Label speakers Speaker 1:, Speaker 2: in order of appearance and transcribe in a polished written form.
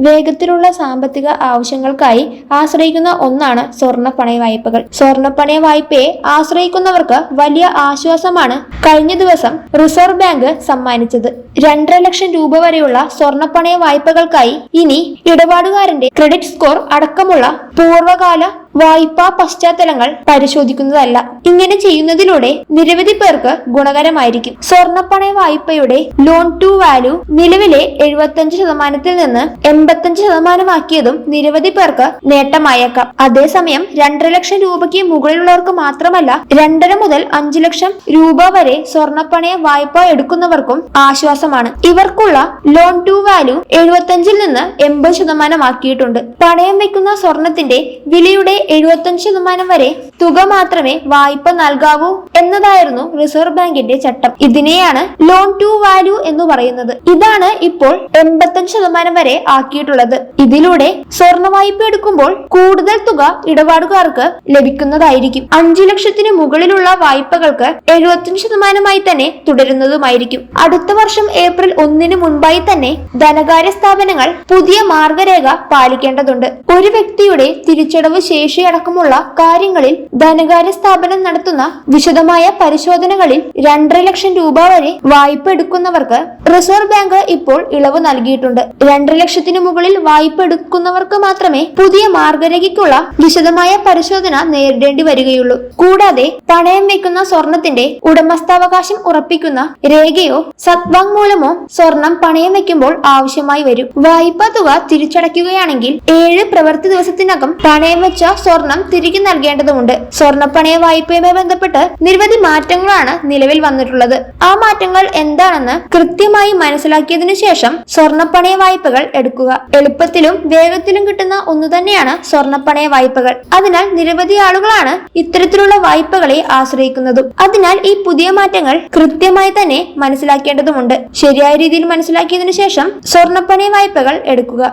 Speaker 1: വേഗത്തിലുള്ള സാമ്പത്തിക ആവശ്യങ്ങൾക്കായി ആശ്രയിക്കുന്ന ഒന്നാണ് സ്വർണ്ണ പണയ വായ്പകൾ. സ്വർണ്ണ പണയ വായ്പയെ ആശ്രയിക്കുന്നവർക്ക് വലിയ ആശ്വാസമാണ് കഴിഞ്ഞ ദിവസം റിസർവ് ബാങ്ക് സമ്മാനിച്ചത്. 2.5 ലക്ഷം രൂപ വരെയുള്ള സ്വർണ്ണ പണയ വായ്പകൾക്കായി ഇനി ഇടപാടുകാരന്റെ ക്രെഡിറ്റ് സ്കോർ അടക്കമുള്ള പൂർവ്വകാല വായ്പാ പശ്ചാത്തലങ്ങൾ പരിശോധിക്കുന്നതല്ല. ഇങ്ങനെ ചെയ്യുന്നതിലൂടെ നിരവധി പേർക്ക് ഗുണകരമായിരിക്കും. സ്വർണ്ണ പണയ വായ്പയുടെ ലോൺ ടു വാല്യൂ നിലവിലെ 75% നിന്ന് 85% ആക്കിയതും നിരവധി പേർക്ക് നേട്ടമായേക്കാം. അതേസമയം 2.5 ലക്ഷം രൂപയ്ക്ക് മുകളിലുള്ളവർക്ക് മാത്രമല്ല 2.5 മുതൽ 5 ലക്ഷം രൂപ വരെ സ്വർണ്ണ പണയ വായ്പ എടുക്കുന്നവർക്കും ആശ്വാസമാണ്. ഇവർക്കുള്ള ലോൺ ടു വാല്യൂ 75 നിന്ന് 80% ആക്കിയിട്ടുണ്ട്. പണയം വെക്കുന്ന സ്വർണത്തിന്റെ വിലയുടെ 75% വരെ തുക മാത്രമേ വായ്പ നൽകാവൂ എന്നതായിരുന്നു റിസർവ് ബാങ്കിന്റെ ചട്ടം. ഇതിനെയാണ് ലോൺ ടു വാല്യൂ എന്ന് പറയുന്നത്. ഇതാണ് ഇപ്പോൾ 85% വരെ ആക്കിയിട്ടുള്ളത്. ഇതിലൂടെ സ്വർണ്ണ വായ്പ എടുക്കുമ്പോൾ കൂടുതൽ തുക ഇടപാടുകാർക്ക് ലഭിക്കുന്നതായിരിക്കും. 5 ലക്ഷത്തിന് മുകളിലുള്ള വായ്പകൾക്ക് 75% തന്നെ തുടരുന്നതുമായിരിക്കും. അടുത്ത വർഷം ഏപ്രിൽ 1 മുൻപായി തന്നെ ധനകാര്യ സ്ഥാപനങ്ങൾ പുതിയ മാർഗരേഖ പാലിക്കേണ്ടതുണ്ട്. ഒരു വ്യക്തിയുടെ തിരിച്ചടവ് ശേഷി അടക്കമുള്ള കാര്യങ്ങളിൽ ധനകാര്യ സ്ഥാപനം നടത്തുന്ന വിശദമായ പരിശോധനകളിൽ 2.5 ലക്ഷം രൂപ വരെ വായ്പ എടുക്കുന്നവർക്ക് റിസർവ് ബാങ്ക് ഇപ്പോൾ ഇളവ് നൽകിയിട്ടുണ്ട്. 2 ലക്ഷത്തിന് മുകളിൽ വായ്പ എടുക്കുന്നവർക്ക് മാത്രമേ പുതിയ മാർഗരേഖയ്ക്കുള്ള വിശദമായ പരിശോധന നേരിടേണ്ടി വരികയുള്ളൂ. കൂടാതെ പണയം വെക്കുന്ന സ്വർണത്തിന്റെ ഉടമസ്ഥാവകാശം ഉറപ്പിക്കുന്ന രേഖയോ സദ്വാങ്മൂലമോ സ്വർണം പണയം വെക്കുമ്പോൾ ആവശ്യമായി വരും. വായ്പാ തുക തിരിച്ചടയ്ക്കുകയാണെങ്കിൽ 7 പ്രവൃത്തി ദിവസത്തിനകം പണയം വെച്ച സ്വർണം തിരികെ നൽകേണ്ടതുണ്ട്. സ്വർണ്ണപ്പണയ വായ്പയുമായി ബന്ധപ്പെട്ട് നിരവധി മാറ്റങ്ങളാണ് നിലവിൽ വന്നിട്ടുള്ളത്. ആ മാറ്റങ്ങൾ എന്താണെന്ന് കൃത്യമായി മനസ്സിലാക്കിയതിനു ശേഷം സ്വർണ്ണപ്പണയ വായ്പകൾ എടുക്കുക. എളുപ്പത്തിലും വേഗത്തിലും കിട്ടുന്ന ഒന്നു തന്നെയാണ് സ്വർണ്ണപ്പണയ വായ്പകൾ. അതിനാൽ നിരവധി ആളുകളാണ് ഇത്തരത്തിലുള്ള വായ്പകളെ ആശ്രയിക്കുന്നതും. അതിനാൽ ഈ പുതിയ മാറ്റങ്ങൾ കൃത്യമായി തന്നെ മനസ്സിലാക്കേണ്ടതുണ്ട്. ശരിയായ രീതിയിൽ മനസ്സിലാക്കിയതിനു ശേഷം സ്വർണ്ണപ്പണയ വായ്പകൾ എടുക്കുക.